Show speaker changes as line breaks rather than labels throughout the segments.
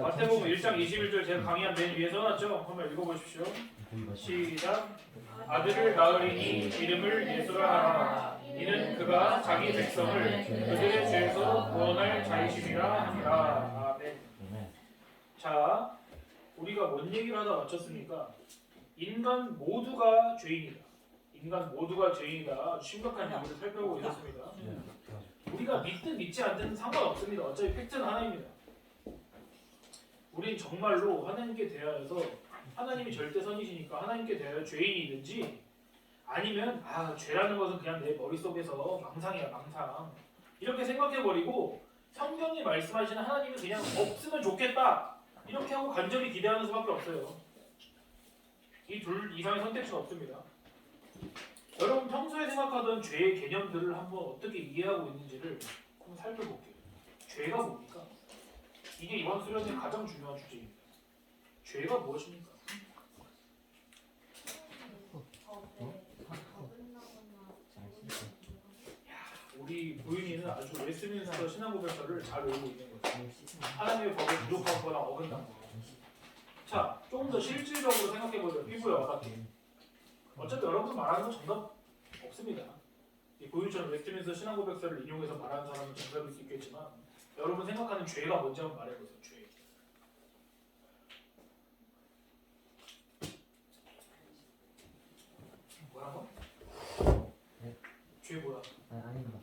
마태복음 1장 21절 제가 강의한 맨 위에 써놨죠? 한번 읽어보십시오. 시작. 아들을 낳으리니 이름을 예수라 하라. 이는 그가 자기 백성을 그들의 죄에서 구원할 자이심이라 하니라. 아멘. 자, 우리가 뭔 얘기를 하다 마쳤습니까? 인간 모두가 죄인이다. 인간 모두가 죄인이다. 아주 심각한 얘기를 살펴보고 있었습니다. 우리가 믿든 믿지 않든 상관없습니다. 어차피 팩트는 하나입니다. 우린 정말로 하나님께 대하여서 하나님이 절대 선이시니까 하나님께 대하여 죄인이든지 아니면 죄라는 것은 그냥 내 머릿속에서 망상이야 망상 이렇게 생각해버리고 성경이 말씀하시는 하나님이 그냥 없으면 좋겠다 이렇게 하고 간절히 기대하는 수밖에 없어요. 이 둘 이상의 선택지가 없습니다. 여러분 평소에 생각하던 죄의 개념들을 한번 어떻게 이해하고 있는지를 한번 살펴볼게요. 죄가 뭡니까? 이게 이번 수련의 가장 중요한 주제입니다. 죄가 무엇입니까? 우리 부인이는 아주 웨스트민스터 신앙고백서를 잘 외우고 있는 거죠. 하나님의 법에 부족한 거나 어긋난 거. 자, 조금 더 실질적으로 생각해보죠. 피부에 와닿게. 어차피 여러분 말하는 건 정답 없습니다. 이 부인처럼 웨스트민스터 신앙고백서를 인용해서 말하는 사람은 정답일 수 있겠지만 여러분 생각하는 죄가 뭔지 한번 말해보세요. 죄. 뭐라고?
네?
죄 뭐야?
아닙니다.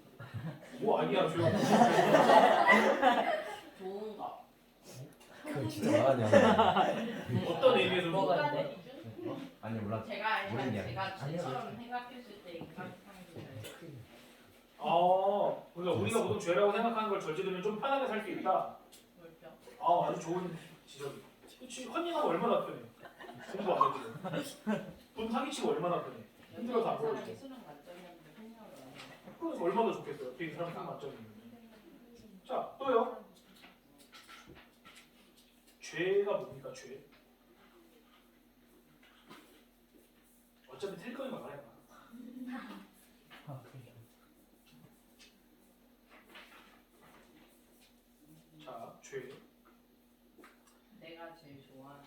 뭐 아니야 죄.
좋은 거.
그거 진짜 말하냐?
어떤 의미에서
뭐가
좋은
있는데?
거야?
아니 몰라.
제가
모르는 게
제가
아니야.
죄처럼 생각했을 때 인간상이
그러니까 우리가 보통 죄라고 생각하는 걸 절제되면 좀 편하게 살 수 있다.
뭘죠?
아주 좋은 지적이. 그렇지. 헌팅하면 얼마나 편해. 공부 안 해도. 돈 사기치고 얼마나 편해. 힘들어서 안 보여줘.
사람이 수능 만점이었는데 생각을 안 해.
그럼 얼마나 좋겠어요. 되게 사람 딱 맞잖아요. 자, 또요. 죄가 뭡니까? 죄. 어차피 틀 거니까 말해봐. 자, 죄.
내가 제일 좋아하는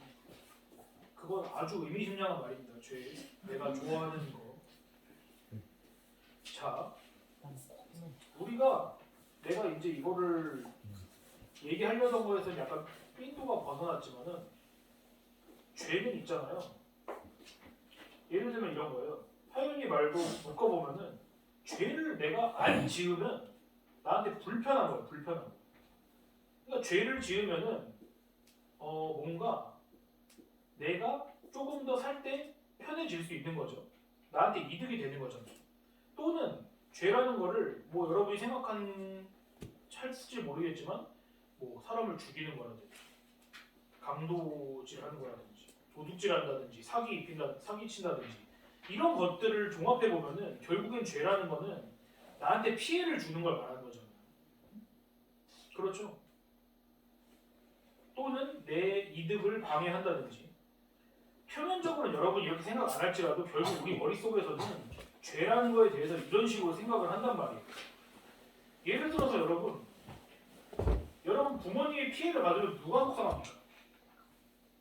그건 아주 의미심장한 말입니다. 죄. 내가 좋아하는 거. 자, 우리가 내가 이제 이거를 얘기하려던 거에서 약간 빈도가 벗어났지만은 죄는 있잖아요. 예를 들면 이런 거예요. 하윤이 말도 묶어보면은 죄를 내가 안 지으면 나한테 불편한 거예요. 불편한 거. 그러니까 죄를 지으면은 뭔가 내가 조금 더 살 때 편해질 수 있는 거죠. 나한테 이득이 되는 거잖아요. 또는 죄라는 거를 뭐 여러분이 생각한 찰지 모르겠지만 뭐 사람을 죽이는 거라든지 강도질하는 거라든지 도둑질한다든지 사기친다든지 이런 것들을 종합해 보면은 결국엔 죄라는 거는 나한테 피해를 주는 걸 말하는 거잖아요. 그렇죠? 또는 내 이득을 방해한다든지 표면적으로는 여러분이 이렇게 생각 안 할지라도 결국 우리 머릿속에서는 죄라는 거에 대해서 이런 식으로 생각을 한단 말이에요. 예를 들어서 여러분 부모님이 피해를 받으면 누가 속상합니까?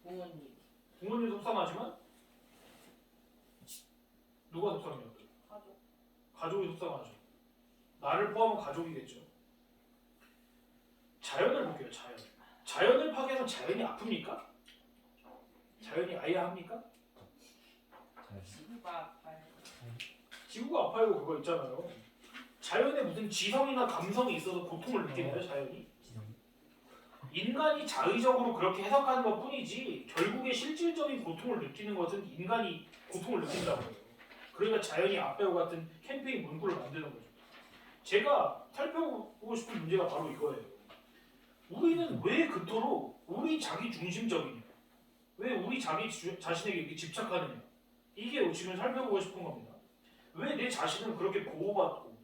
부모님.
부모님도 속상하지만 누가 속상해요?
가족.
가족이 속상하죠. 나를 포함한 가족이겠죠. 자연을 볼게요. 자연을 파괴하면 자연이 아픕니까? 자연이 아예 합니까?
지구가 아파요.
지구가 아파요. 그거 있잖아요. 자연에 무슨 지성이나 감성이 있어서 고통을 느끼나요? 자연이? 인간이 자의적으로 그렇게 해석하는 것 뿐이지 결국에 실질적인 고통을 느끼는 것은 인간이 고통을 느낀다고 해요. 그러니까 자연이 앞배우 같은 캠페인 문구를 만드는 거죠. 제가 살펴보고 싶은 문제가 바로 이거예요. 우리는 왜 그토록 우리 자기 중심적이냐? 왜 우리 자신에게 이렇게 집착하느냐? 이게 지금 살펴보고 싶은 겁니다. 왜 내 자신은 그렇게 보호받고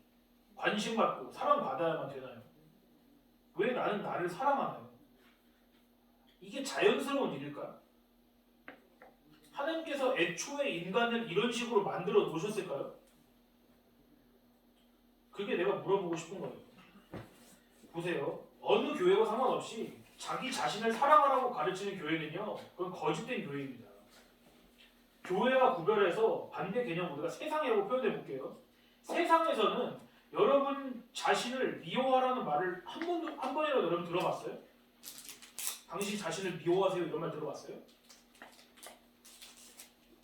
관심받고 사랑받아야만 되나요? 왜 나는 나를 사랑하나요? 이게 자연스러운 일일까요? 하나님께서 애초에 인간을 이런 식으로 만들어 놓으셨을까요? 그게 내가 물어보고 싶은 거예요. 보세요. 어느 교회와 상관없이 자기 자신을 사랑하라고 가르치는 교회는요, 그건 거짓된 교회입니다. 교회와 구별해서 반대 개념 우리가 세상이라고 표현해 볼게요. 세상에서는 여러분 자신을 미워하라는 말을 한 번이라도 여러분 들어봤어요? 당신 자신을 미워하세요 이런 말 들어봤어요?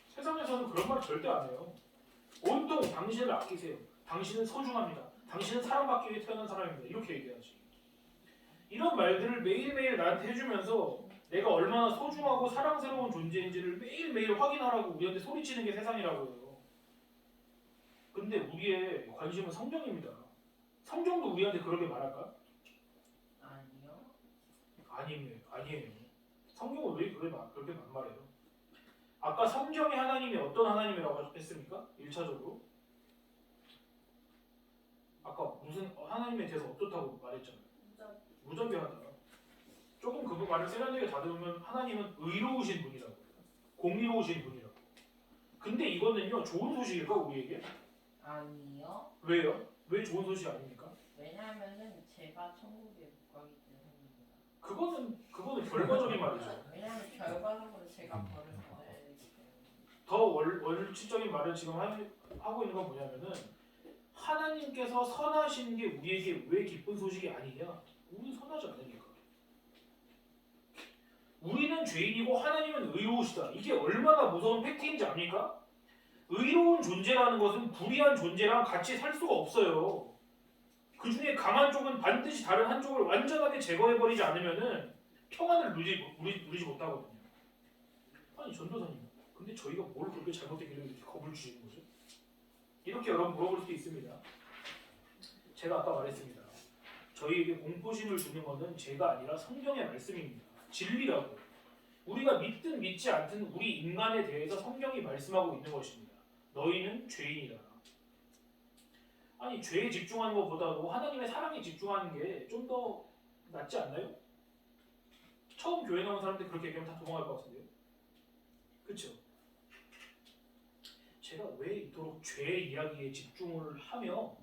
세상에서는 그런 말 절대 안 해요. 온통 당신을 아끼세요. 당신은 소중합니다. 당신은 사랑받기 위해 태어난 사람입니다. 이렇게 얘기하지. 이런 말들을 매일매일 나한테 해주면서 내가 얼마나 소중하고 사랑스러운 존재인지를 매일매일 확인하라고 우리한테 소리치는 게 세상이라고요. 근데 우리의 관심은 성경입니다. 성경도 우리한테 그렇게 말할까?
아니요.
아니에요. 성경은 왜 그렇게 반말해요? 아까 성경의 하나님이 어떤 하나님이라고 했습니까? 1차적으로. 아까 무슨 하나님에 대해서 어떻다고 말했잖아요. 무자비하다. 조금 그 말을 세련되게 다듬으면 하나님은 의로우신 분이라고 해요. 공의로우신 분이라고. 근데 이거는요 좋은 소식일까 우리에게?
아니요.
왜요? 왜 좋은 소식이 아닙니까?
왜냐하면은 제가 천국에 못 가기 때문입니다.
그거는 결과적인 말이죠.
왜냐하면 결과적으로 제가 벌을 받아야 되기 때문에.
더 원칙적인 말을 지금 하고 있는 건 뭐냐면은 하나님께서 선하신 게 우리에게 왜 기쁜 소식이 아니냐? 우리는 선하지 않으니까. 우리는 죄인이고 하나님은 의로우시다. 이게 얼마나 무서운 팩트인지 압니까? 의로운 존재라는 것은 불의한 존재랑 같이 살 수가 없어요. 그 중에 강한 쪽은 반드시 다른 한쪽을 완전하게 제거해버리지 않으면은 평안을 누리지 못하거든요. 아니 전도사님, 근데 저희가 뭘 그렇게 잘못했길래 이렇게 겁을 주시는 거죠? 이렇게 여러분 물어볼 수도 있습니다. 제가 아까 말했습니다. 저희에게 공포심을 주는 것은 제가 아니라 성경의 말씀입니다. 진리라고. 우리가 믿든 믿지 않든 우리 인간에 대해서 성경이 말씀하고 있는 것입니다. 너희는 죄인이다. 아니 죄에 집중하는 것보다도 하나님의 사랑에 집중하는 게 좀 더 낫지 않나요? 처음 교회 나온 사람들 그렇게 얘기하면 다 도망갈 것 같은데요. 그렇죠? 제가 왜 이토록 죄 이야기에 집중을 하며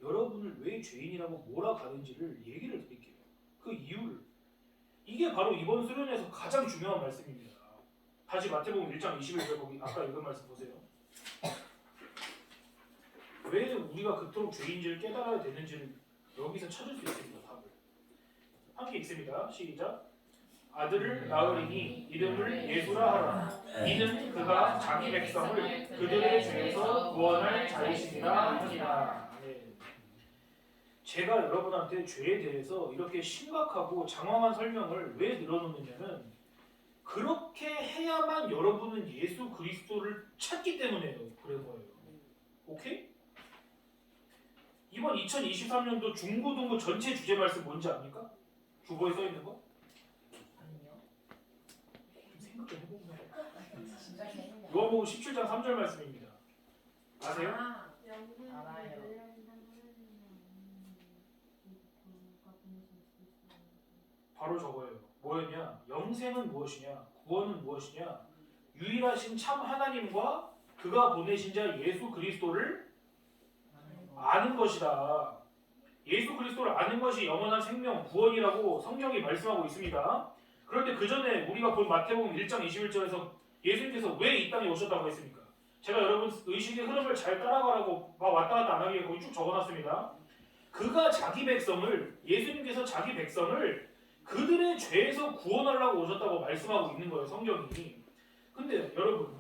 여러분을 왜 죄인이라고 몰아가는지를 얘기를 드릴게요. 그 이유를. 이게 바로 이번 수련회에서 가장 중요한 말씀입니다. 다시 마태복음 1장 21절 거기 아까 읽은 말씀 보세요. 왜 우리가 그토록 죄인지를 깨달아야 되는지를 여기서 찾을 수 있습니다. 답을. 함께 읽습니다. 시작. 아들을 낳으리니 이름을 예수라 하라. 이는 그가 자기 백성을 그들의 죄에서 구원할 자이시니라 하니라. 네. 제가 여러분한테 죄에 대해서 이렇게 심각하고 장황한 설명을 왜 늘어놓느냐면 그렇게 해야만 여러분은 예수 그리스도를 찾기 때문에요. 그런 거예요. 오케이? 이번 2023년도 중고등부 전체 주제 말씀 뭔지 압니까? 주보에 써 있는 거?
아니요.
좀 생각 좀 해보면.
진짜 재밌네요.
요한복음 17장 3절 말씀입니다. 아세요?
알아요.
바로 저거예요. 뭐였냐? 영생은 무엇이냐? 구원은 무엇이냐? 유일하신 참 하나님과 그가 보내신 자 예수 그리스도를 아는 것이다. 예수 그리스도를 아는 것이 영원한 생명, 구원이라고 성경이 말씀하고 있습니다. 그런데 그 전에 우리가 본 마태복음 1장 21절에서 예수님께서 왜 이 땅에 오셨다고 했습니까? 제가 여러분 의식의 흐름을 잘 따라가라고 막 왔다 갔다 안 하게 거기 쭉 적어놨습니다. 그가 자기 백성을, 예수님께서 자기 백성을 그들의 죄에서 구원하려고 오셨다고 말씀하고 있는 거예요. 성경이. 근데 여러분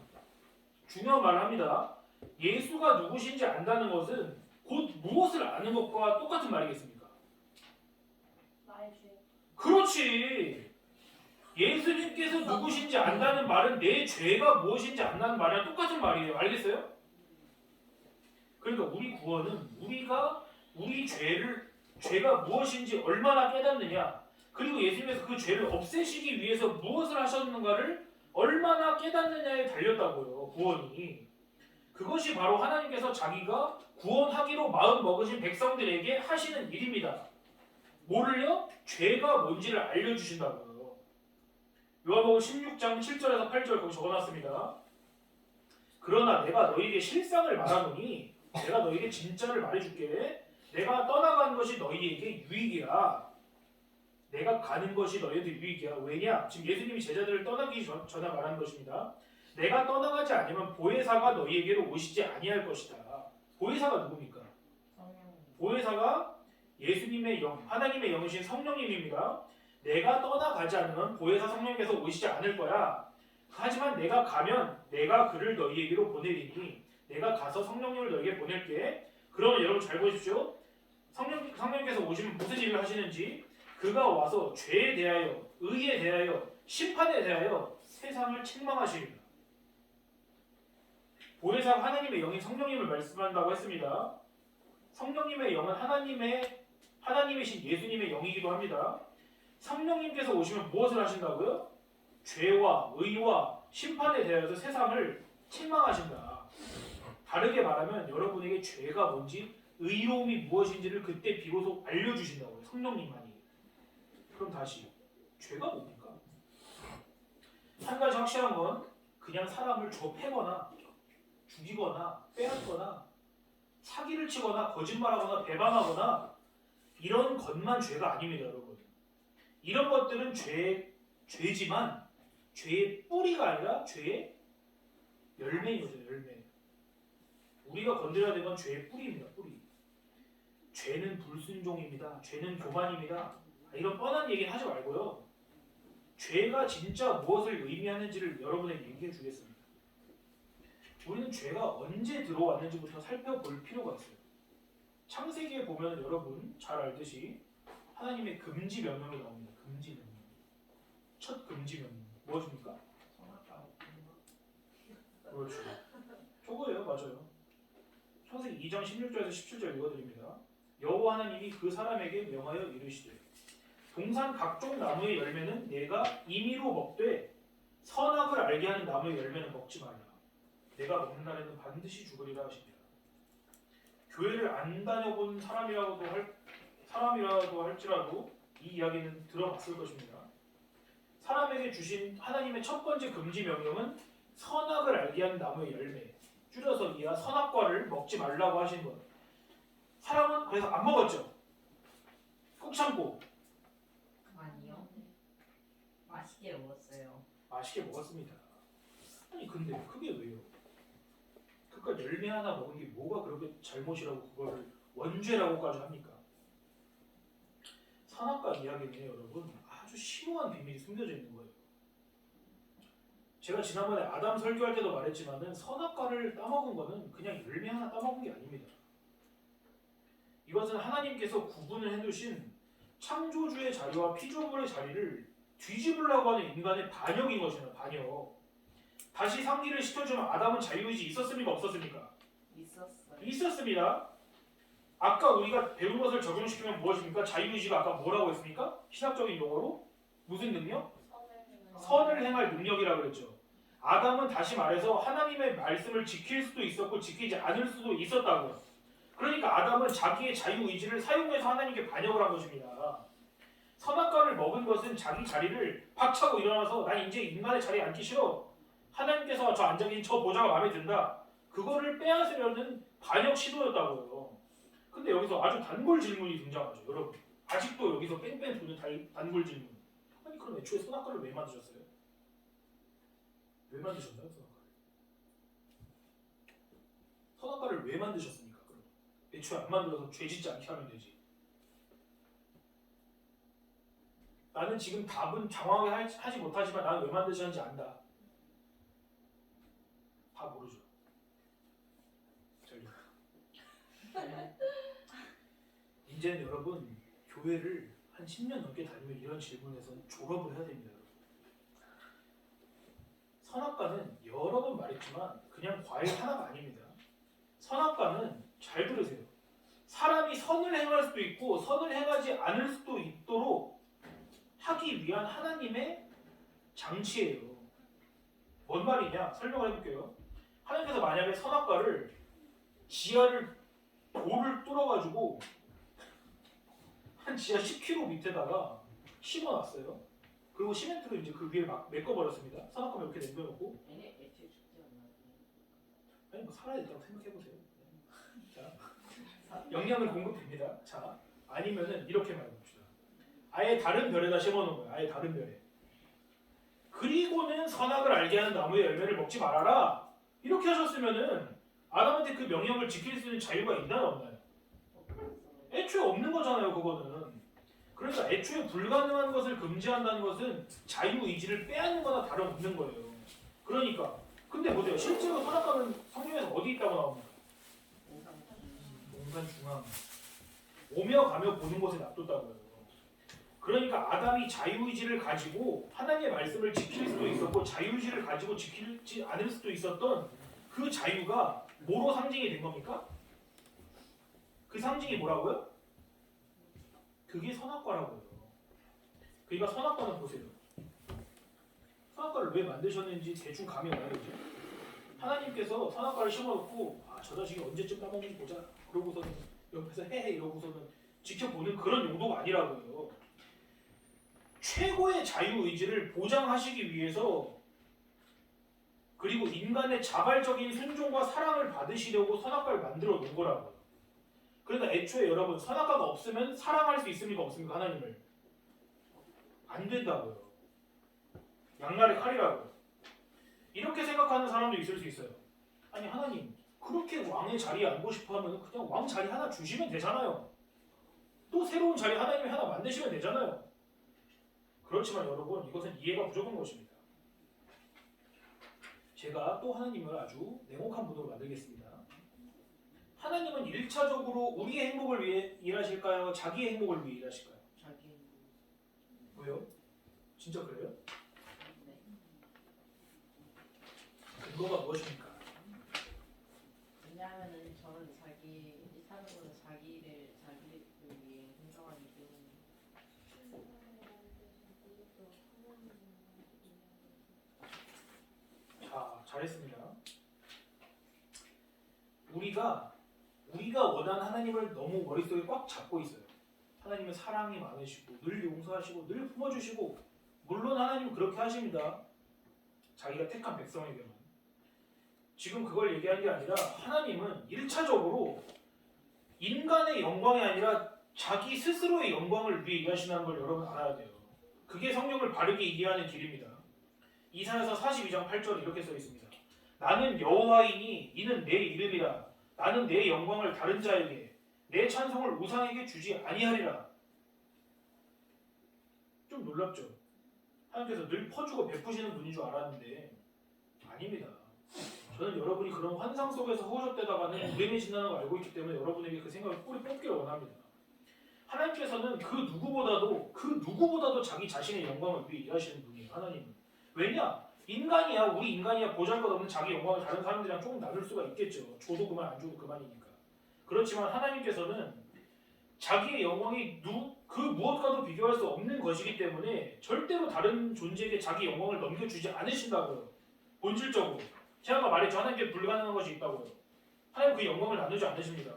중요한 말을 합니다. 예수가 누구신지 안다는 것은 곧 무엇을 아는 것과 똑같은 말이겠습니까?
나의 죄.
그렇지. 예수님께서 누구신지 안다는 말은 내 죄가 무엇인지 안다는 말이랑 똑같은 말이에요. 알겠어요? 그러니까 우리 구원은 우리가 우리 죄가 무엇인지 얼마나 깨닫느냐, 그리고 예수님께서 그 죄를 없애시기 위해서 무엇을 하셨는가를 얼마나 깨닫느냐에 달렸다고요. 구원이. 그것이 바로 하나님께서 자기가 구원하기로 마음 먹으신 백성들에게 하시는 일입니다. 뭐를요? 죄가 뭔지를 알려주신다고요. 요한복음 16장 7절에서 8절 거기 적어놨습니다. 그러나 내가 너희에게 실상을 말하노니 내가 너희에게 진짜를 말해줄게. 내가 떠나간 것이 너희에게 유익이라. 내가 가는 것이 너희들 유익이야. 왜냐? 지금 예수님이 제자들을 떠나기 전에 말하는 것입니다. 내가 떠나가지 않으면 보혜사가 너희에게로 오시지 아니할 것이다. 보혜사가 누굽니까?
성령.
보혜사가 예수님의 영, 하나님의 영이신 성령님입니다. 내가 떠나가지 않으면 보혜사 성령님께서 오시지 않을 거야. 하지만 내가 가면 내가 그를 너희에게로 보내리니 내가 가서 성령님을 너희에게 보낼게. 그러면 여러분 잘 보십시오. 성령님께서 오시면 무슨 일을 하시는지 그가 와서 죄에 대하여, 의에 대하여, 심판에 대하여 세상을 책망하시리라. 보혜사 하나님의 영인 성령님을 말씀한다고 했습니다. 성령님의 영은 하나님이신 예수님의 영이기도 합니다. 성령님께서 오시면 무엇을 하신다고요? 죄와 의와 심판에 대하여서 세상을 책망하신다. 다르게 말하면 여러분에게 죄가 뭔지 의로움이 무엇인지를 그때 비로소 알려주신다고요. 성령님만이. 그럼 다시 죄가 뭡니까? 한 가지 확실한 건 그냥 사람을 좁혀거나 죽이거나 빼앗거나 사기를 치거나 거짓말하거나 배반하거나 이런 것만 죄가 아닙니다, 여러분. 이런 것들은 죄지만 죄의 뿌리가 아니라 죄의 열매이죠, 열매. 우리가 건드려야 되는 건 죄의 뿌리입니다, 뿌리. 죄는 불순종입니다. 죄는 교만입니다. 이런 뻔한 얘기는 하지 말고요. 죄가 진짜 무엇을 의미하는지를 여러분에게 얘기해 주겠습니다. 우리는 죄가 언제 들어왔는지부터 살펴볼 필요가 있어요. 창세기에 보면 여러분 잘 알듯이 하나님의 금지 명령이 나옵니다. 금지 명령. 첫 금지 명령. 무엇입니까?
성악가.
그렇죠. 저거예요. 맞아요. 창세기 2장 16절에서 17절 읽어드립니다. 여호와 하나님이 그 사람에게 명하여 이르시되 동산 각종 나무의 열매는 내가 임의로 먹되 선악을 알게 하는 나무의 열매는 먹지 말라. 내가 먹는 날에는 반드시 죽으리라 하십니다. 교회를 안 다녀본 사람이라도 할지라도 이 이야기는 들어봤을 것입니다. 사람에게 주신 하나님의 첫 번째 금지 명령은 선악을 알게 하는 나무의 열매, 줄여서 이하 선악과를 먹지 말라고 하신 것. 사람은 그래서 안 먹었죠. 꾹 참고.
아니요. 맛있게 먹었어요.
맛있게 먹었습니다. 아니 근데 그게 왜요? 그러니까 열매 하나 먹은 게 뭐가 그렇게 잘못이라고 그걸 원죄라고까지 합니까? 선악과 이야기는 여러분 아주 심오한 비밀이 숨겨져 있는 거예요. 제가 지난번에 아담 설교할 때도 말했지만은 선악과를 따먹은 거는 그냥 열매 하나 따먹은 게 아닙니다. 이것은 하나님께서 구분을 해두신 창조주의 자리와 피조물의 자리를 뒤집으려고 하는 인간의 반역인 것이에요. 반역. 다시 상기를 시켜주면 아담은 자유의지 있었습니까? 없었습니까?
있었어요.
있었습니다. 아까 우리가 배운 것을 적용시키면 무엇입니까? 자유의지가 아까 뭐라고 했습니까? 신학적인 용어로 무슨 능력? 선을 행할 능력이라고 그랬죠. 아담은 다시 말해서 하나님의 말씀을 지킬 수도 있었고 지키지 않을 수도 있었다고요. 그러니까 아담은 자기의 자유의지를 사용해서 하나님께 반역을 한 것입니다. 선악과를 먹은 것은 자기 자리를 박차고 일어나서 난 이제 인간의 자리에 앉기 싫어. 하나님께서 저 앉아 계신 저 보좌가 마음에 든다. 그거를 빼앗으려는 반역 시도였다고요. 근데 여기서 아주 단골 질문이 등장하죠. 여러분 아직도 여기서 뺑뺑 도는 단골 질문. 아니 그럼 애초에 선악과를 왜 만드셨어요? 왜 만드셨나요? 선악과를 왜 만드셨습니까? 그럼 애초에 안 만들어서 죄 짓지 않게 하면 되지. 나는 지금 답은 장황하게 하지 못하지만 나는 왜 만드셨는지 안다. 다 모르죠. 전혀. 이제는 여러분 교회를 한 10년 넘게 다니면 이런 질문에서 졸업을 해야 됩니다. 여러분. 선악과는 여러 번 말했지만 그냥 과일 하나가 아닙니다. 선악과는 잘 들으세요. 사람이 선을 행할 수도 있고 선을 행하지 않을 수도 있도록 하기 위한 하나님의 장치예요. 뭔 말이냐? 설명을 해볼게요. 하나님께서 만약에 선악과를 지하를 돌을 뚫어가지고 한 지하 10km 밑에다가 심어놨어요. 그리고 시멘트로 이제 그 위에 막 메꿔버렸습니다. 선악과 이렇게 남겨놓고.
애초에 죽지 않나.
아니 뭐 살아야 된다고 생각해보세요. 자, 영양은 공급됩니다. 자, 아니면은 이렇게 말해봅시다. 아예 다른 별에다 심어놓은 거예요. 아예 다른 별에. 그리고는 선악을 알게 하는 나무의 열매를 먹지 말아라. 이렇게 하셨으면은 아담한테 그 명령을 지킬 수 있는 자유가 있나요, 없나요? 애초에 없는 거잖아요, 그거는. 그러니까 애초에 불가능한 것을 금지한다는 것은 자유의지를 빼앗는 거나 다름없는 거예요. 그러니까 근데 보세요. 실제로 선악과는 성경에서 어디 있다고 나옵니까? 동산 중앙. 오며 가며 보는 곳에 놔뒀다고요. 그러니까 아담이 자유의지를 가지고 하나님의 말씀을 지킬 수도 있었고 자유의지를 가지고 지키지 않을 수도 있었던 그 자유가 뭐로 상징이 된 겁니까? 그 상징이 뭐라고요? 그게 선악과라고요. 그러니까 선악과는 보세요. 선악과를 왜 만드셨는지 대충 감이 와요. 이제. 하나님께서 선악과를 심어놓고 저 자식이 언제쯤 따먹는지 보자. 그러고서는 옆에서 헤헤 이러고서는 지켜보는 그런 용도가 아니라고요. 최고의 자유의지를 보장하시기 위해서 그리고 인간의 자발적인 순종과 사랑을 받으시려고 선악과를 만들어 놓은 거라고요. 그러니까 애초에 여러분 선악과가 없으면 사랑할 수 있습니까? 없습니까? 하나님을. 안 된다고요. 양날의 칼이라고요. 이렇게 생각하는 사람도 있을 수 있어요. 아니 하나님 그렇게 왕의 자리에 앉고 싶어 하면 그냥 왕 자리 하나 주시면 되잖아요. 또 새로운 자리 하나님이 하나 만드시면 되잖아요. 그렇지만 여러분 이것은 이해가 부족한 것입니다. 제가 또 하나님을 아주 냉혹한 분으로 만들겠습니다. 하나님은 1차적으로 우리의 행복을 위해 일하실까요? 자기의 행복을 위해 일하실까요?
자기
왜요? 진짜 그래요?
네.
근거가 무엇입니까?
왜냐하면은 저는 자기 사는 거는 자기를 위해 행동하기 때문에.
자, 잘했습니다. 우리가 원하는 하나님을 너무 머릿속에 꽉 잡고 있어요. 하나님은 사랑이 많으시고 늘 용서하시고 늘 품어주시고 물론 하나님은 그렇게 하십니다. 자기가 택한 백성에게만. 지금 그걸 얘기하는 게 아니라 하나님은 1차적으로 인간의 영광이 아니라 자기 스스로의 영광을 위해 일하시는 걸 여러분 알아야 돼요. 그게 성경을 바르게 이해하는 길입니다. 이사야서 42장 8절에 이렇게 써 있습니다. 나는 여호와이니 이는 내 이름이라. 나는 내 영광을 다른 자에게 내 찬송을 우상에게 주지 아니하리라. 좀 놀랍죠? 하나님께서 늘 퍼주고 베푸시는 분인 줄 알았는데 아닙니다. 저는 여러분이 그런 환상 속에서 허우적대다가는 불행해진다는 걸 알고 있기 때문에 여러분에게 그 생각을 뿌리 뽑기를 원합니다. 하나님께서는 그 누구보다도 자기 자신의 영광을 위해 일하시는 분이에요. 하나님은. 왜냐? 우리 인간이야 보잘것없는 자기 영광을 다른 사람들이랑 조금 나눌 수가 있겠죠. 줘도 그만 안 줘도 그만이니까. 그렇지만 하나님께서는 자기의 영광이 그 무엇과도 비교할 수 없는 것이기 때문에 절대로 다른 존재에게 자기 영광을 넘겨주지 않으신다고요. 본질적으로. 제가 아까 말했죠. 하나님께 불가능한 것이 있다고요. 하나님 그 영광을 나누지 않으십니다.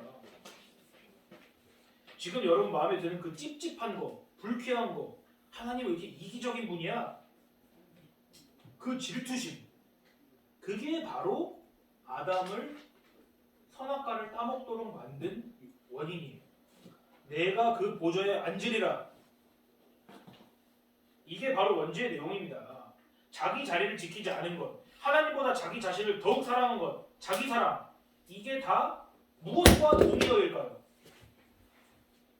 지금 여러분 마음에 드는 그 찝찝한 거, 불쾌한 거, 하나님은 이렇게 이기적인 분이야. 그 질투심, 그게 바로 아담을 선악과를 따먹도록 만든 원인이에요. 내가 그 보좌에 앉으리라. 이게 바로 원죄의 내용입니다. 자기 자리를 지키지 않은 것, 하나님보다 자기 자신을 더욱 사랑하는 것, 자기 사랑, 이게 다 무엇과 동의어일까요?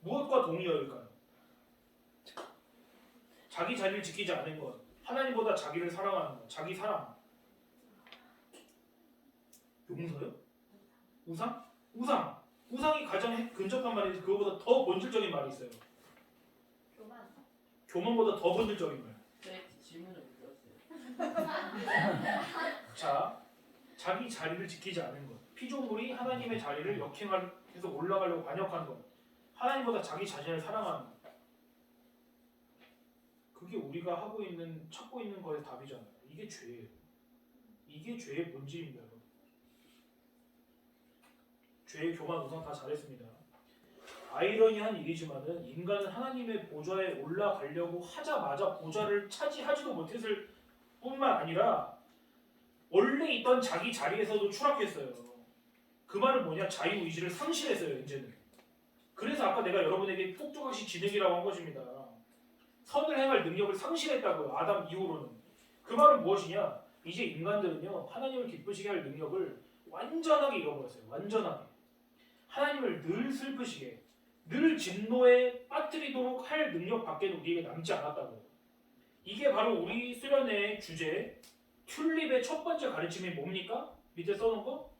무엇과 동의어일까요? 자기 자리를 지키지 않은 것, 하나님보다 자기를 사랑하는 것, 자기 사랑. 용서요? 우상? 우상이 가장 근접한 말이 그거보다 더 본질적인 말이 있어요. 교만보다 더 본질적인 말.
제 질문을 못 들었어요.
자, 자기 자리를 지키지 않은 것. 피조물이 하나님의 자리를 역행해서 올라가려고 반역하는 것. 하나님보다 자기 자신을 사랑하는 것. 그게 우리가 찾고 있는 거의 답이잖아요. 이게 죄예요. 이게 죄의 본질입니다. 여러분. 죄의 교만 우상 다 잘했습니다. 아이러니한 일이지만은 인간은 하나님의 보좌에 올라가려고 하자마자 보좌를 차지하지도 못했을 뿐만 아니라 원래 있던 자기 자리에서도 추락했어요. 그 말은 뭐냐? 자유의지를 상실했어요. 이제는. 그래서 아까 내가 여러분에게 똑똑하시 진흙이라고 한 것입니다. 선을 행할 능력을 상실했다고요. 아담 이후로는. 그 말은 무엇이냐? 이제 인간들은요 하나님을 기쁘시게 할 능력을 완전하게 잃어버렸어요. 완전하게. 하나님을 늘 슬프시게, 늘 진노에 빠뜨리도록 할 능력밖에 우리에게 남지 않았다고요. 이게 바로 우리 수련회의 주제 튤립의 첫 번째 가르침이 뭡니까? 밑에 써놓은 거?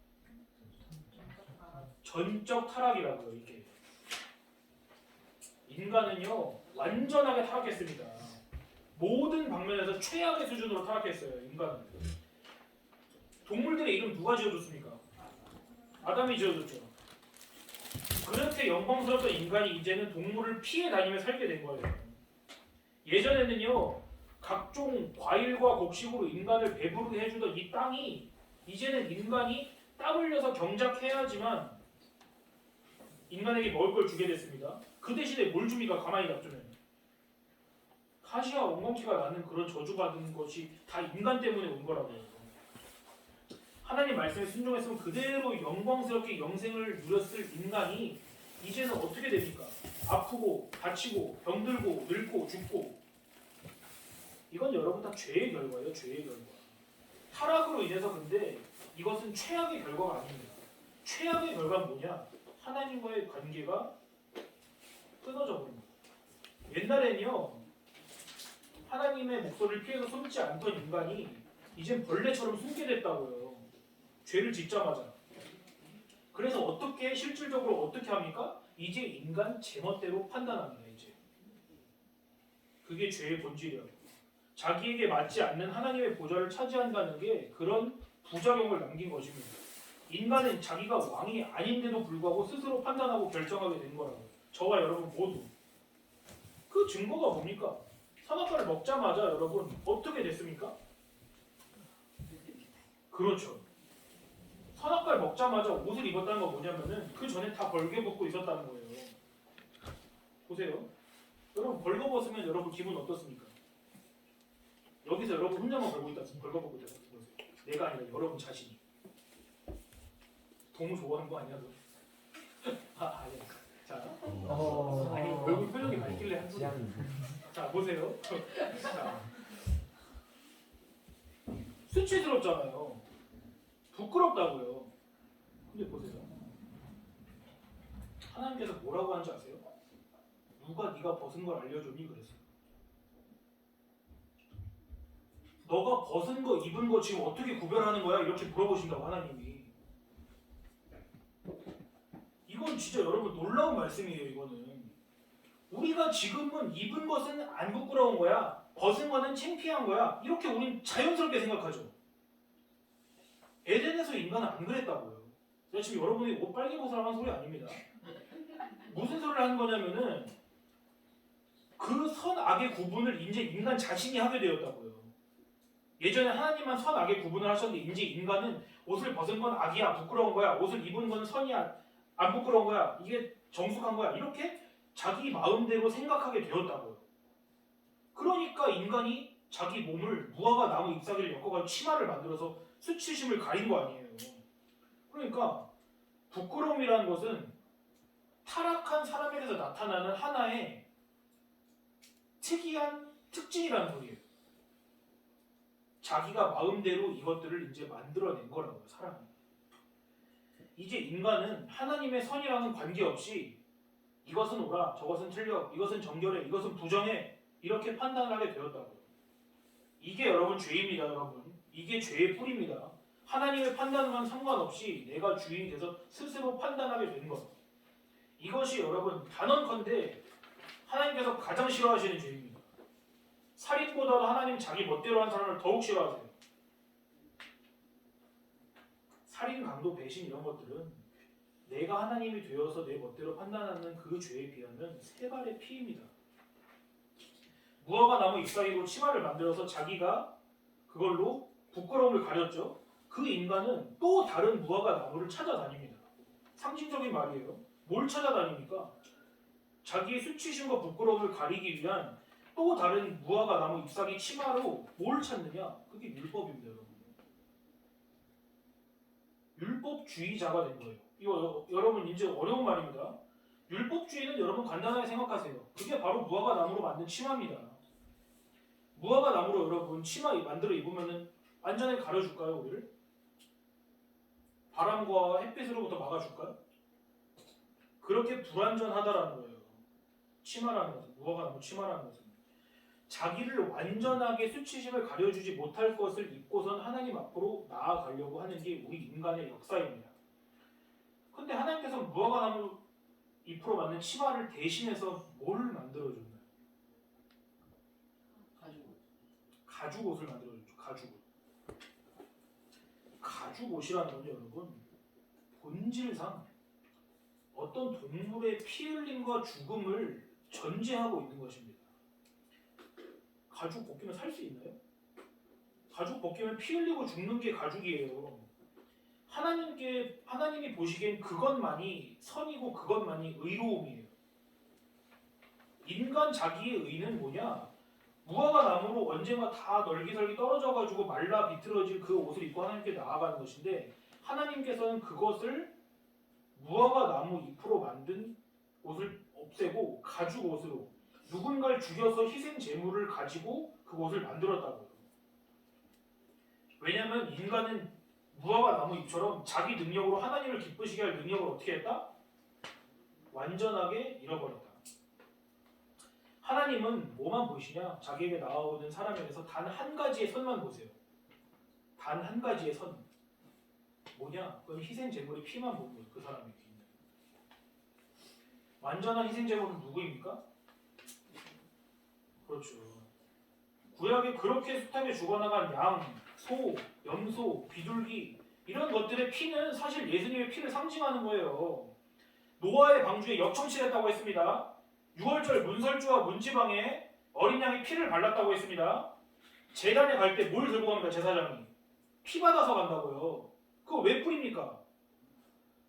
전적 타락이라고요. 이게 인간은요 완전하게 타락했습니다. 모든 방면에서 최악의 수준으로 타락했어요. 인간은. 동물들의 이름 누가 지어줬습니까? 아담이 지어줬죠. 그렇게 영광스럽던 인간이 이제는 동물을 피해 다니며 살게 된 거예요. 예전에는요 각종 과일과 곡식으로 인간을 배부르게 해주던 이 땅이 이제는 인간이 땀 흘려서 경작해야지만 인간에게 먹을 걸 주게 됐습니다. 그 대신에 뭘 줍니까? 가만히 놔두면 가시와 엉겅퀴가 나는 그런 저주받은 것이 다 인간 때문에 온 거라고요. 하나님 말씀에 순종했으면 그대로 영광스럽게 영생을 누렸을 인간이 이제는 어떻게 됩니까? 아프고 다치고 병들고 늙고 죽고. 이건 여러분 다 죄의 결과예요. 죄의 결과. 타락으로 인해서. 근데 이것은 최악의 결과가 아닙니다. 최악의 결과는 뭐냐? 하나님과의 관계가 끊어져 버립니다. 옛날에는요 하나님의 목소리를 피해서 숨지 않던 인간이 이젠 벌레처럼 숨게 됐다고요. 죄를 짓자마자. 그래서 어떻게 실질적으로 어떻게 합니까? 이제 인간 제멋대로 판단합니다. 이제 그게 죄의 본질이에요. 자기에게 맞지 않는 하나님의 보좌를 차지한다는 게 그런 부작용을 남긴 것입니다. 인간은 자기가 왕이 아닌데도 불구하고 스스로 판단하고 결정하게 된 거라고요. 저와 여러분 모두. 그 증거가 뭡니까? 선악과를 먹자마자 여러분 어떻게 됐습니까? 그렇죠. 선악과를 먹자마자 옷을 입었다는 건 뭐냐면은 그 전에 다 벌거벗고 있었다는 거예요. 보세요. 여러분 벌거벗으면 여러분 기분 어떻습니까? 여기서 여러분 혼자만 벌거벗고 있다 보세요. 내가 아니라 여러분 자신이. 너무 좋아하는 거 아니야? 너? 아니야. 자, 아니 얼굴 표정이 밝길래 한 소리. 자 보세요. 자, 수치스럽잖아요. 부끄럽다고요. 근데 보세요. 하나님께서 뭐라고 하는지 아세요? 누가 네가 벗은 걸 알려줬니? 그랬어요. 너가 벗은 거 입은 거 지금 어떻게 구별하는 거야? 이렇게 물어보신다고 하나님이. 이건 진짜 여러분 놀라운 말씀이에요. 이거는 우리가 지금은 입은 것은 안 부끄러운 거야, 벗은 거는 창피한 거야, 이렇게 우린 자연스럽게 생각하죠. 에덴에서 인간은 안 그랬다고요. 제가 지금 여러분이 옷 빨개 벗으라고 하는 소리 아닙니다. 무슨 소리를 하는 거냐면은 그 선악의 구분을 이제 인간 자신이 하게 되었다고요. 예전에 하나님만 선악의 구분을 하셨는데 이제 인간은 옷을 벗은 건 악이야, 부끄러운 거야, 옷을 입은 건 선이야, 안 부끄러운 거야, 이게 정숙한 거야, 이렇게 자기 마음대로 생각하게 되었다고요. 그러니까 인간이 자기 몸을 무화과 나무 잎사귀를 엮어가지고 치마를 만들어서 수치심을 가린 거 아니에요. 그러니까 부끄러움이라는 것은 타락한 사람에게서 나타나는 하나의 특이한 특징이라는 소리예요. 자기가 마음대로 이것들을 이제 만들어낸 거라고요. 사람이. 이제 인간은 하나님의 선이랑은 관계없이 이것은 옳아, 저것은 틀려, 이것은 정결해, 이것은 부정해, 이렇게 판단을 하게 되었다고요. 이게 여러분 죄입니다. 여러분. 이게 죄의 뿌리입니다. 하나님의 판단과는 상관없이 내가 주인이 돼서 스스로 판단하게 된 것. 이것이 여러분 단언컨대 하나님께서 가장 싫어하시는 죄입니다. 살인보다도 하나님 자기 멋대로 한 사람을 더욱 싫어하세요. 살인, 강도, 배신 이런 것들은 내가 하나님이 되어서 내 멋대로 판단하는 그 죄에 비하면 세 발의 피입니다. 무화과 나무 잎사귀로 치마를 만들어서 자기가 그걸로 부끄러움을 가렸죠. 그 인간은 또 다른 무화과 나무를 찾아다닙니다. 상징적인 말이에요. 뭘 찾아다닙니까? 자기의 수치심과 부끄러움을 가리기 위한 또 다른 무화과 나무 잎사귀 치마로 뭘 찾느냐? 그게 율법입니다. 여러분. 율법주의자가 된 거예요. 이거 여러분 이제 어려운 말입니다. 율법주의는 여러분 간단하게 생각하세요. 그게 바로 무화과 나무로 만든 치마입니다. 무화과 나무로 여러분 치마 만들어 입으면은 안전하게 가려줄까요 우리를? 바람과 햇빛으로부터 막아줄까요? 그렇게 불안전하다라는 거예요. 치마라는 것은 무화과 나무 치마라는 것은 자기를 완전하게 수치심을 가려주지 못할 것을 입고선 하나님 앞으로 나아가려고 하는 게 우리 인간의 역사입니다. 근데 하나님께서 무화과 나무 잎으로 만든 치마를 대신해서 뭘 만들어줬나요?
가지고
가죽 옷을 만들어줬죠. 가죽 옷. 가죽 옷이라는 건 여러분 본질상 어떤 동물의 피 흘림과 죽음을 전제하고 있는 것입니다. 가죽 벗기면 살 수 있나요? 가죽 벗기면 피 흘리고 죽는 게 가죽이에요. 하나님이 보시기엔 그것만이 선이고 그것만이 의로움이에요. 인간 자기의 의는 뭐냐? 무화과 나무로 언젠가 다 널기설기 떨어져가지고 말라 비틀어질 그 옷을 입고 하나님께 나아가는 것인데 하나님께서는 그것을 무화과 나무 잎으로 만든 옷을 없애고 가죽 옷으로 누군가를 죽여서 희생 제물을 가지고 그 옷을 만들었다고요. 왜냐하면 인간은 무화과 나무 잎처럼 자기 능력으로 하나님을 기쁘시게 할 능력을 어떻게 했다? 완전하게 잃어버렸다. 하나님은 뭐만 보시냐? 자기에게 나아오는 사람에게서 단 한 가지의 선만 보세요. 단 한 가지의 선. 뭐냐? 그건 희생 제물의 피만 보는 거예요. 그 사람에게 있는. 완전한 희생 제물은 누구입니까? 그렇죠. 구약에 그렇게 숱하게 죽어나간 양, 소, 염소, 비둘기 이런 것들의 피는 사실 예수님의 피를 상징하는 거예요. 노아의 방주에 역청실했다고 했습니다. 6월절 문설주와 문지방에 어린 양의 피를 발랐다고 했습니다. 제단에 갈 때 뭘 들고 갑니까? 제사장이 피 받아서 간다고요. 그거 왜 뿌립니까?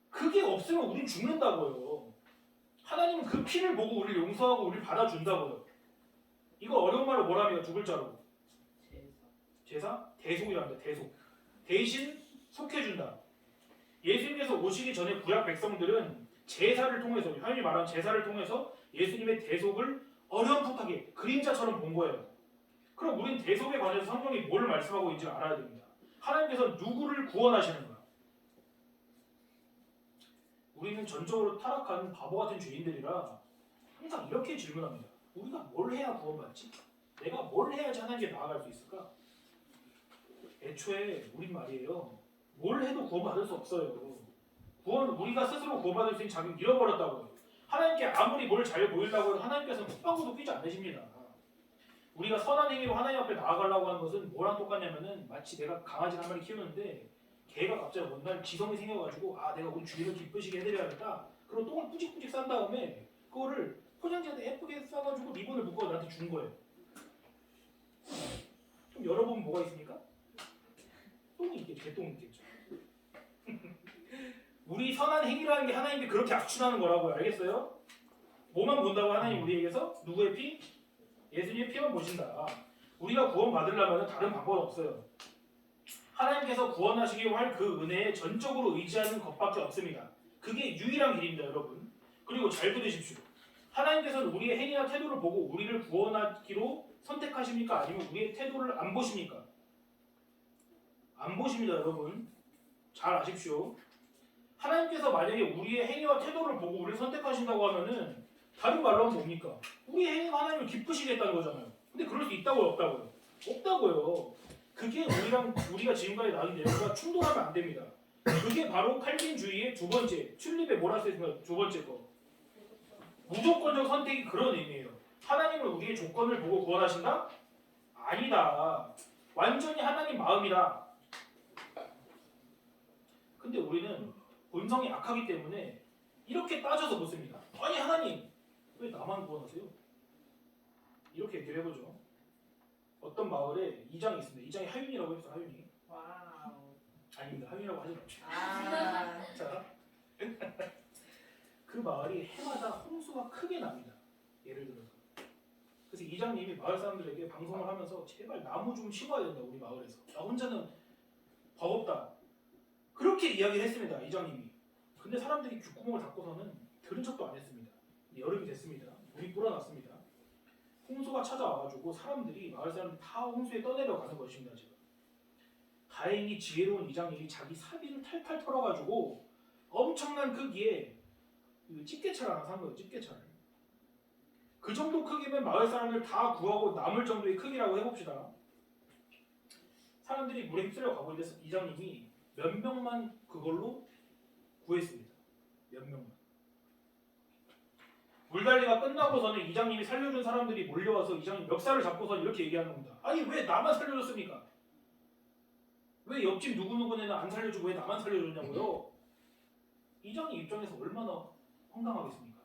그게 없으면 우린 죽는다고요. 하나님은 그 피를 보고 우리를 용서하고 우리를 받아준다고요. 이거 어려운 말로 뭐라 합니까? 두 글자로. 제사? 대속이랍니다. 대속. 대신 속해준다. 예수님께서 오시기 전에 구약 백성들은 제사를 통해서, 하나님이 말한 제사를 통해서 예수님의 대속을 어렴풋하게 그림자처럼 본 거예요. 그럼 우린 대속에 관해서 성경이 뭘 말씀하고 있는지 알아야 됩니다. 하나님께서 누구를 구원하시는 거야? 우리는 전적으로 타락한 바보 같은 죄인들이라 항상 이렇게 질문합니다. 우리가 뭘 해야 구원받지? 내가 뭘 해야지 하나님께 나아갈 수 있을까? 애초에 우린 말이에요. 뭘 해도 구원받을 수 없어요. 우리가 스스로 구원받을 수 있는 자격을 잃어버렸다고요. 하나님께 아무리 뭘 잘 보이려고 해도 하나님께서는 콧방구도 끼지 않으십니다. 우리가 선한 행위로 하나님 앞에 나아가려고 하는 것은 뭐랑 똑같냐면은 마치 내가 강아지 한 마리 키우는데 걔가 갑자기 어느 날 지성이 생겨가지고 내가 우리 주인을 기쁘시게 해드려야겠다. 그리고 똥을 뿌직뿌직 싼 다음에 그거를 포장지에다 예쁘게 싸가지고 리본을 묶어 나한테 준 거예요. 그럼 열어보면 뭐가 있습니까? 똥이 있겠죠. 개똥이 있겠죠. 우리 선한 행위라는 게 하나님께 그렇게 악취나는 거라고요. 알겠어요? 뭐만 본다고 하나님 우리에게서? 누구의 피? 예수님의 피만 보신다. 우리가 구원받으려면 다른 방법은 없어요. 하나님께서 구원하시기로 할 그 은혜에 전적으로 의지하는 것밖에 없습니다. 그게 유일한 길입니다, 여러분. 그리고 잘 들으십시오. 하나님께서는 우리의 행위나 태도를 보고 우리를 구원하기로 선택하십니까? 아니면 우리의 태도를 안 보십니까? 안 보십니다, 여러분. 잘 아십시오. 하나님께서 만약에 우리의 행위와 태도를 보고 우리를 선택하신다고 하면은 다른 말로 하면 뭡니까? 우리의 행위가 하나님을 기쁘시겠다는 거잖아요. 근데 그럴 수 있다고요, 없다고요? 없다고요. 그게 우리가 지금까지 나눈 내용과 충돌하면 안 됩니다. 그게 바로 칼빈주의의 두 번째, 튤립의 뭐라 쓰였습니까? 두 번째 거. 무조건적 선택이 그런 의미예요. 하나님은 우리의 조건을 보고 구원하신다? 아니다. 완전히 하나님 마음이다. 근데 우리는 본성이 악하기 때문에 이렇게 따져서 묻습니다. 아니 하나님 왜 나만 구원하세요? 이렇게 얘기를 해보죠. 어떤 마을에 이장이 있습니다. 이장이 하윤이라고 했어요. 하윤이.
와우.
아닙니다. 하윤이라고 하지 맙시다.
아.
자, 그 마을이 해마다 홍수가 크게 납니다. 예를 들어서. 그래서 이장님이 마을 사람들에게 방송을 하면서 제발 나무 좀 심어야 된다. 우리 마을에서. 나 혼자는 버겁다. 그렇게 이야기를 했습니다. 이장님이. 근데 사람들이 귓구멍을 닫고서는 들은 척도 안 했습니다. 여름이 됐습니다. 물이 불어났습니다. 홍수가 찾아와가지고 사람들이 마을 사람들이 다 홍수에 떠내려가는 것입니다. 지금. 다행히 지혜로운 이장님이 자기 사비를 탈탈 털어가지고 엄청난 크기의 그 집게차를 하나 산 거예요. 집게차를. 그 정도 크기면 마을 사람들 다 구하고 남을 정도의 크기라고 해봅시다. 사람들이 물에 휩쓸려 가고 있는데 이장님이 몇 명만 그걸로 구했습니다. 몇 명만. 물달리가 끝나고서는 이장님이 살려준 사람들이 몰려와서 이장님 멱살을 잡고서 이렇게 얘기하는 겁니다. 아니 왜 나만 살려줬습니까? 왜 옆집 누구누구네는 안 살려주고 왜 나만 살려줬냐고요? 이장님 입장에서 얼마나 황당하겠습니까?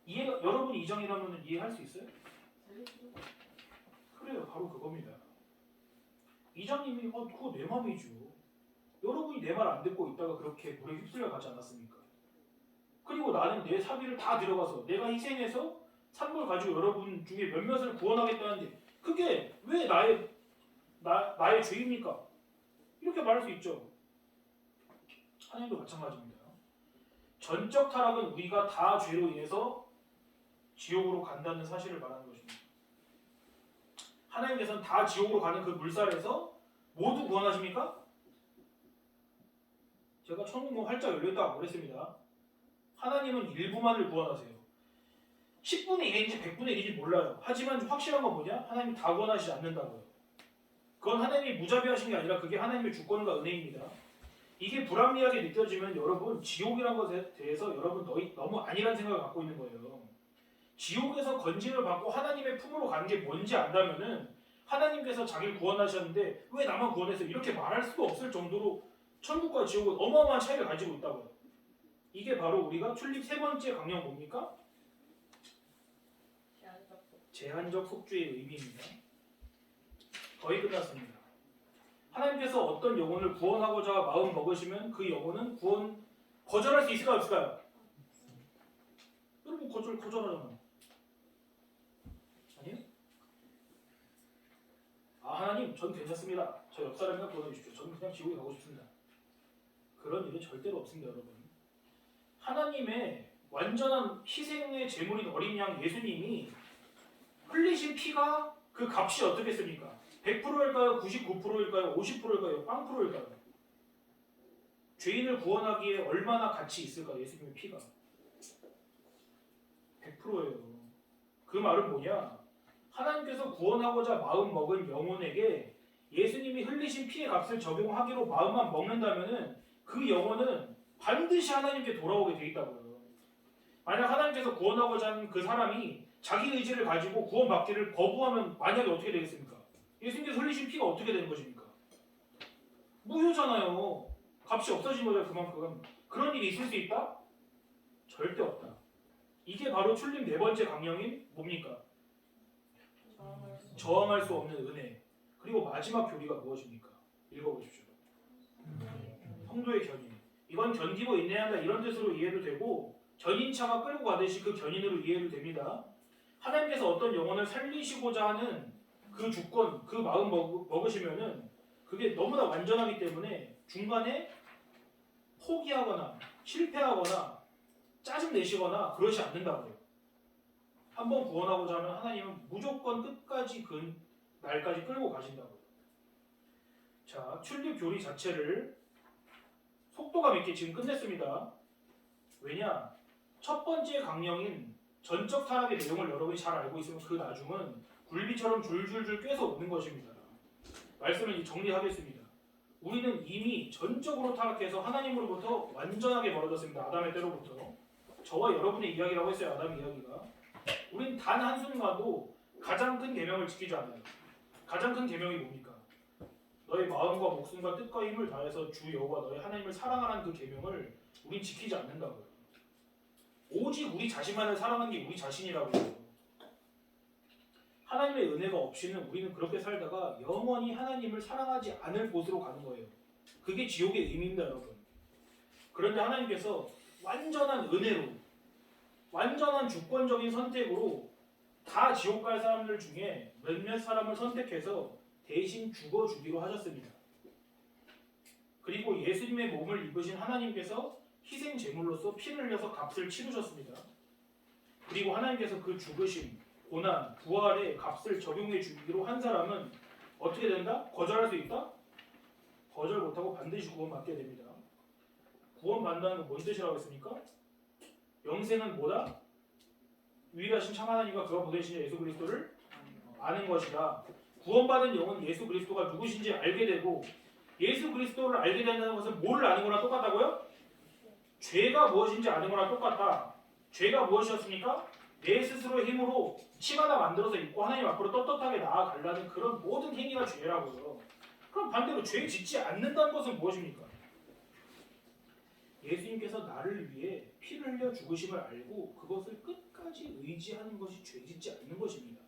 여러분이 이장이라면 이해할 수 있어요? 그래요, 바로 그겁니다. 이장님이 그거 내 맘이죠. 여러분이 내 말 안 듣고 있다가 그렇게 물에 휩쓸려 가지 않았습니까? 그리고 나는 내 사비를 다 들어가서 내가 희생해서 산 걸 가지고 여러분 중에 몇몇을 구원하겠다는데 그게 왜 나의 죄입니까? 이렇게 말할 수 있죠. 하나님도 마찬가지입니다. 전적 타락은 우리가 다 죄로 인해서 지옥으로 간다는 사실을 말하는 것입니다. 하나님께서는 다 지옥으로 가는 그 물살에서 모두 구원하십니까? 제가 천국문 활짝 열렸다고 그랬습니다. 하나님은 일부만을 구원하세요. 10분의 1인지 100분의 1인지 몰라요. 하지만 확실한 건 뭐냐? 하나님이 다 구원하시지 않는다고요. 그건 하나님이 무자비하신 게 아니라 그게 하나님의 주권과 은혜입니다. 이게 불합리하게 느껴지면 여러분 지옥이라는 것에 대해서 여러분 너무 아니라는 생각을 갖고 있는 거예요. 지옥에서 건짐을 받고 하나님의 품으로 가는 게 뭔지 안다면은 하나님께서 자기를 구원하셨는데 왜 나만 구원했어요? 이렇게 말할 수도 없을 정도로 천국과 지옥은 어마어마한 차이를 가지고 있다고요. 이게 바로 우리가 출입 세 번째 강령 뭡니까? 제한적 속주의 의미입니다. 거의 끝났습니다. 하나님께서 어떤 영혼을 구원하고자 마음 먹으시면 그 영혼은 구원 거절할 수 있을까요? 없을까요? 여러분 거절하잖아요. 아니요? 하나님 전 괜찮습니다. 저 옆 사람이나 구원해 주십시오. 저는 그냥 지옥에 가고 싶습니다. 그런 일은 절대로 없습니다. 여러분. 하나님의 완전한 희생의 제물인 어린 양 예수님이 흘리신 피가 그 값이 어떻겠습니까? 100%일까요? 99%일까요? 50%일까요? 0%일까요? 죄인을 구원하기에 얼마나 가치 있을까? 예수님의 피가 100%예요. 그 말은 뭐냐? 하나님께서 구원하고자 마음 먹은 영혼에게 예수님이 흘리신 피의 값을 적용하기로 마음만 먹는다면은 그 영혼은 반드시 하나님께 돌아오게 돼 있다고요. 만약 하나님께서 구원하고자 하는 그 사람이 자기 의지를 가지고 구원받기를 거부하면 만약에 어떻게 되겠습니까? 예수님께서 흘리신 피가 어떻게 되는 것입니까? 무효잖아요. 값이 없어진 거죠. 그만큼. 그런 일이 있을 수 있다? 절대 없다. 이게 바로 출림 네 번째 강령인 뭡니까? 저항할 수 없는 은혜. 그리고 마지막 교리가 무엇입니까? 읽어보십시오. 성도의 견인. 이건 견디고 인내한다 이런 뜻으로 이해도 되고 견인차가 끌고 가듯이 그 견인으로 이해도 됩니다. 하나님께서 어떤 영혼을 살리시고자 하는 그 주권, 그 마음 먹으시면은 그게 너무나 완전하기 때문에 중간에 포기하거나 실패하거나 짜증 내시거나 그러지 않는다고요. 한번 구원하고자 하면 하나님은 무조건 끝까지 그 날까지 끌고 가신다고요. 자, 출입 교리 자체를 속도감 있게 지금 끝냈습니다. 왜냐? 첫 번째 강령인 전적 타락의 내용을 여러분이 잘 알고 있으면 그 나중은 굴비처럼 줄줄줄 꿰서 오는 것입니다. 말씀을 이제 정리하겠습니다. 우리는 이미 전적으로 타락해서 하나님으로부터 완전하게 멀어졌습니다. 아담의 때로부터. 저와 여러분의 이야기라고 했어요. 아담의 이야기가. 우린 단 한순간도 가장 큰 계명을 지키지 않아요. 가장 큰 계명이 뭡니까? 너의 마음과 목숨과 뜻과 힘을 다해서 주 여호와 너의 하나님을 사랑하라는 그 계명을 우린 지키지 않는다고요. 오직 우리 자신만을 사랑하는 게 우리 자신이라고요. 하나님의 은혜가 없이는 우리는 그렇게 살다가 영원히 하나님을 사랑하지 않을 곳으로 가는 거예요. 그게 지옥의 의미입니다, 여러분. 그런데 하나님께서 완전한 은혜로, 완전한 주권적인 선택으로 다 지옥 갈 사람들 중에 몇몇 사람을 선택해서 대신 죽어주기로 하셨습니다. 그리고 예수님의 몸을 입으신 하나님께서 희생 제물로서 피를 흘려서 값을 치르셨습니다. 그리고 하나님께서 그 죽으심, 고난, 부활의 값을 적용해 주기로 한 사람은 어떻게 된다? 거절할 수 있다? 거절 못하고 반드시 구원받게 됩니다. 구원받는다는 건 뭔 뜻이라고 했습니까? 영생은 뭐다? 유일하신 참 하나님과 그가 보내신 예수 그리스도를 아는 것이다. 구원받은 영은 예수 그리스도가 누구신지 알게 되고 예수 그리스도를 알게 된다는 것은 뭐를 아는 거랑 똑같다고요? 죄가 무엇인지 아는 거랑 똑같다. 죄가 무엇이었습니까? 내 스스로의 힘으로 침 하나 만들어서 입고 하나님 앞으로 떳떳하게 나아가려는 그런 모든 행위가 죄라고요. 그럼 반대로 죄 짓지 않는다는 것은 무엇입니까? 예수님께서 나를 위해 피를 흘려 죽으심을 알고 그것을 끝까지 의지하는 것이 죄 짓지 않는 것입니다.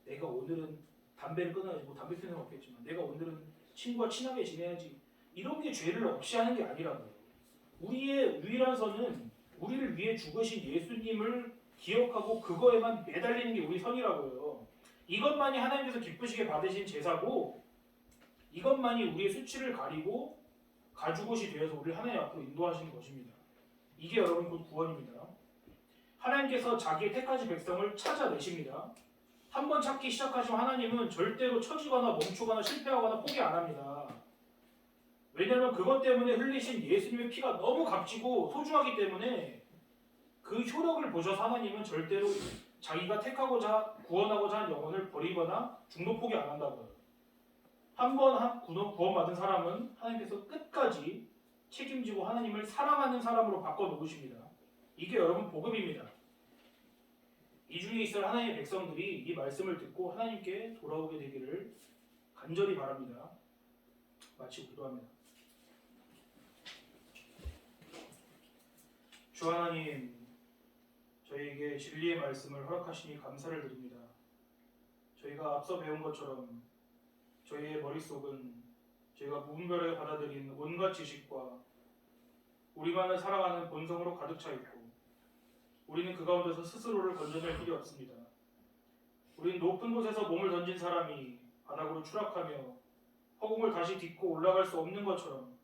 내가 오늘은 담배를 끊어야지, 뭐 담배 피우는 건 없겠지만 내가 오늘은 친구와 친하게 지내야지, 이런 게 죄를 없이 하는 게 아니라고요. 우리의 유일한 선은 우리를 위해 죽으신 예수님을 기억하고 그거에만 매달리는 게 우리 선이라고요. 이것만이 하나님께서 기쁘시게 받으신 제사고 이것만이 우리의 수치를 가리고 가죽옷이 되어서 우리를 하나님 앞으로 인도하시는 것입니다. 이게 여러분 곧 구원입니다. 하나님께서 자기의 택하신 백성을 찾아내십니다. 한번 찾기 시작하시면 하나님은 절대로 처지거나 멈추거나 실패하거나 포기 안 합니다. 왜냐하면 그것 때문에 흘리신 예수님의 피가 너무 값지고 소중하기 때문에 그 효력을 보셔서 하나님은 절대로 자기가 택하고자 구원하고자 한 영혼을 버리거나 중도 포기 안 한다고요. 한번 구원받은 사람은 하나님께서 끝까지 책임지고 하나님을 사랑하는 사람으로 바꿔놓으십니다. 이게 여러분 복음입니다. 이 중에 있을 하나님의 백성들이 이 말씀을 듣고 하나님께 돌아오게 되기를 간절히 바랍니다. 마치고 기도합니다. 주 하나님, 저희에게 진리의 말씀을 허락하시니 감사를 드립니다. 저희가 앞서 배운 것처럼 저희의 머릿속은 저희가 무분별하게 받아들인 온갖 지식과 우리만을 사랑하는 본성으로 가득 차 있고 우리는 그 가운데서 스스로를 건져낼 필요 없습니다. 우리는 높은 곳에서 몸을 던진 사람이 바닥으로 추락하며 허공을 다시 딛고 올라갈 수 없는 것처럼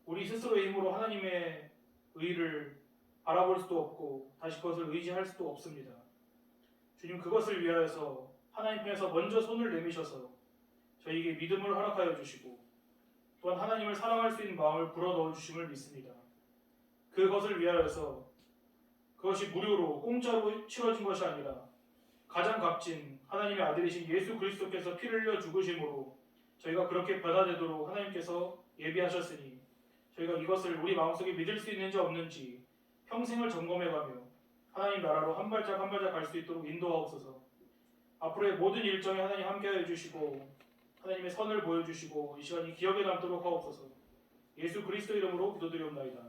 우리 스스로의 힘으로 하나님의 의를 바라볼 수도 없고 다시 그것을 의지할 수도 없습니다. 주님, 그것을 위하여서 하나님 편에서 먼저 손을 내미셔서 저희에게 믿음을 허락하여 주시고 또한 하나님을 사랑할 수 있는 마음을 불어넣어 주심을 믿습니다. 그것을 위하여서 그것이 무료로 공짜로 치러진 것이 아니라 가장 값진 하나님의 아들이신 예수 그리스도께서 피를 흘려 죽으심으로 저희가 그렇게 받아들이도록 하나님께서 예비하셨으니 저희가 이것을 우리 마음속에 믿을 수 있는지 없는지 평생을 점검해가며 하나님 나라로 한 발짝 한 발짝 갈 수 있도록 인도하옵소서. 앞으로의 모든 일정에 하나님 함께하여 주시고 하나님의 선을 보여주시고 이 시간이 기억에 남도록 하옵소서. 예수 그리스도 이름으로 기도드리옵나이다.